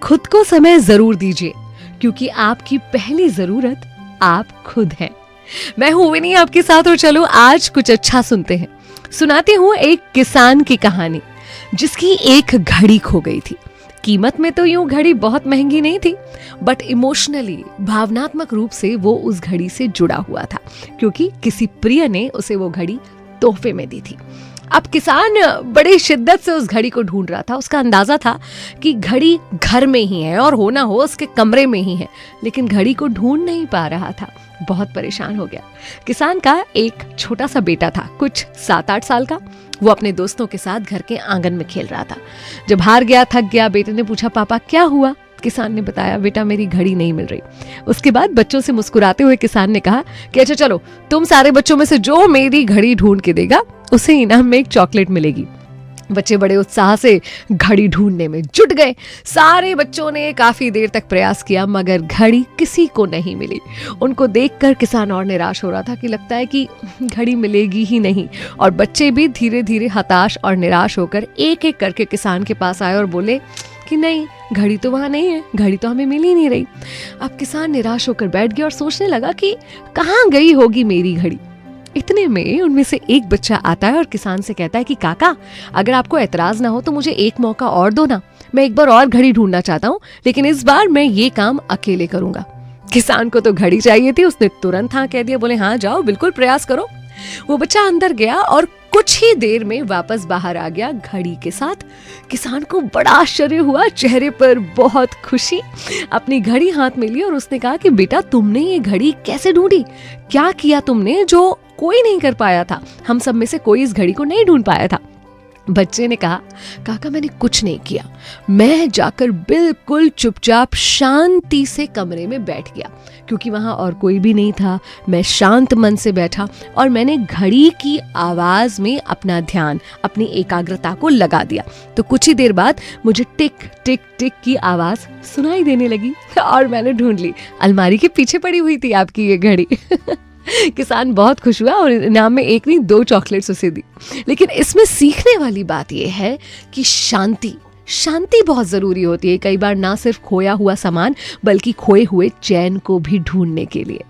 खुद को समय जरूर दीजिए, क्योंकि आपकी पहली जरूरत आप खुद हैं। मैं हूं विनी आपके साथ, और चलो आज कुछ अच्छा सुनते हैं। सुनाती हूं एक किसान की कहानी, जिसकी एक घड़ी खो गई थी। कीमत में तो यूं घड़ी बहुत महंगी नहीं थी, बट इमोशनली, भावनात्मक रूप से वो उस घड़ी से जुड़ा हुआ था, क्योंकि किसी प्रिय ने उसे वो घड़ी तोहफे में दी थी। अब किसान बड़ी शिद्दत से उस घड़ी को ढूंढ रहा था। उसका अंदाजा था कि घड़ी घर में ही है और हो ना हो उसके कमरे में ही है, लेकिन घड़ी को ढूंढ नहीं पा रहा था। बहुत परेशान हो गया। किसान का एक छोटा सा बेटा था, कुछ 7-8 साल का। वो अपने दोस्तों के साथ घर के आंगन में खेल रहा था। जब हार गया, थक गया, बेटे ने पूछा, पापा क्या हुआ? किसान ने बताया, बेटा मेरी घड़ी नहीं मिल रही। उसके बाद बच्चों से मुस्कुराते हुए किसान ने कहा कि अच्छा चलो, तुम सारे बच्चों में से जो मेरी घड़ी ढूंढ के देगा उसे इनाम में एक चॉकलेट मिलेगी। बच्चे बड़े उत्साह से घड़ी ढूंढने में जुट गए। सारे बच्चों ने काफी देर तक प्रयास किया, मगर घड़ी किसी को नहीं मिली। उनको देखकर किसान और निराश हो रहा था कि लगता है कि घड़ी मिलेगी ही नहीं। और बच्चे भी धीरे धीरे हताश और निराश होकर एक एक करके किसान के पास आए और बोले कि नहीं, घड़ी तो वहां नहीं है, घड़ी तो हमें मिल ही नहीं रही। अब किसान निराश होकर बैठ गया और सोचने लगा कि कहाँ गई होगी मेरी घड़ी। इतने में उनमें से एक बच्चा आता है और किसान से कहता है कि काका, अगर आपको एतराज ना हो तो मुझे एक मौका और दो ना, मैं एक बार और घड़ी ढूंढना चाहता हूँ, लेकिन इस बार मैं ये काम अकेले करूंगा। किसान को तो घड़ी चाहिए थी, उसने तुरंत हाँ कह दिया, बोले हाँ जाओ, बिल्कुल प्रयास करो। वो बच्चा अंदर गया और कुछ ही देर में वापस बाहर आ गया घड़ी के साथ। किसान को बड़ा आश्चर्य हुआ, चेहरे पर बहुत खुशी। अपनी घड़ी हाथ में ली और उसने कहा कि बेटा, तुमने ये घड़ी कैसे ढूंढी? क्या किया तुमने जो कोई नहीं कर पाया था? हम सब में से कोई इस घड़ी को नहीं ढूंढ पाया था। बच्चे ने कहा, काका मैंने कुछ नहीं किया, मैं जाकर बिल्कुल चुपचाप शांति से कमरे में बैठ गया, क्योंकि वहां और कोई भी नहीं था। मैं शांत मन से बैठा और मैंने घड़ी की आवाज में अपना ध्यान, अपनी एकाग्रता को लगा दिया। तो कुछ ही देर बाद मुझे टिक टिक टिक की आवाज सुनाई देने लगी और मैंने ढूंढ ली। अलमारी के पीछे पड़ी हुई थी आपकी ये घड़ी। किसान बहुत खुश हुआ और इनाम में एक नहीं 2 चॉकलेट्स उसे दी। लेकिन इसमें सीखने वाली बात यह है कि शांति बहुत जरूरी होती है, कई बार ना सिर्फ खोया हुआ सामान, बल्कि खोए हुए चैन को भी ढूंढने के लिए।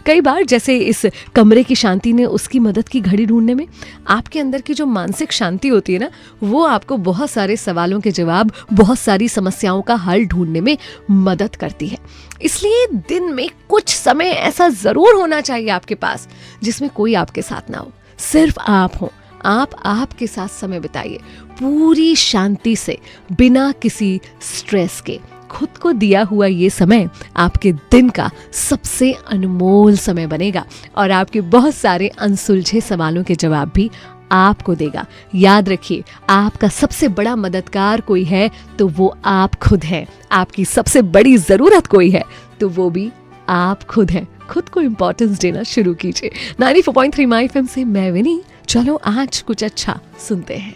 कई बार जैसे इस कमरे की शांति ने उसकी मदद की घड़ी ढूंढने में। आपके अंदर की जो मानसिक शांति होती है ना, वो आपको बहुत सारे सवालों के जवाब, बहुत सारी समस्याओं का हल ढूंढने में मदद करती है। इसलिए दिन में कुछ समय ऐसा जरूर होना चाहिए आपके पास, जिसमें कोई आपके साथ ना हो, सिर्फ आप हो। आप आपके साथ समय बिताइए, पूरी शांति से, बिना किसी स्ट्रेस के। खुद को दिया हुआ ये समय आपके दिन का सबसे अनमोल समय बनेगा और आपके बहुत सारे अनसुलझे सवालों के जवाब भी आपको देगा। याद रखिए, आपका सबसे बड़ा मददगार कोई है तो वो आप खुद हैं। आपकी सबसे बड़ी जरूरत कोई है तो वो भी आप खुद हैं। खुद को इंपॉर्टेंस देना शुरू कीजिए। 94.3 माय एफएम से मैं विनी। चलो आज कुछ अच्छा सुनते हैं।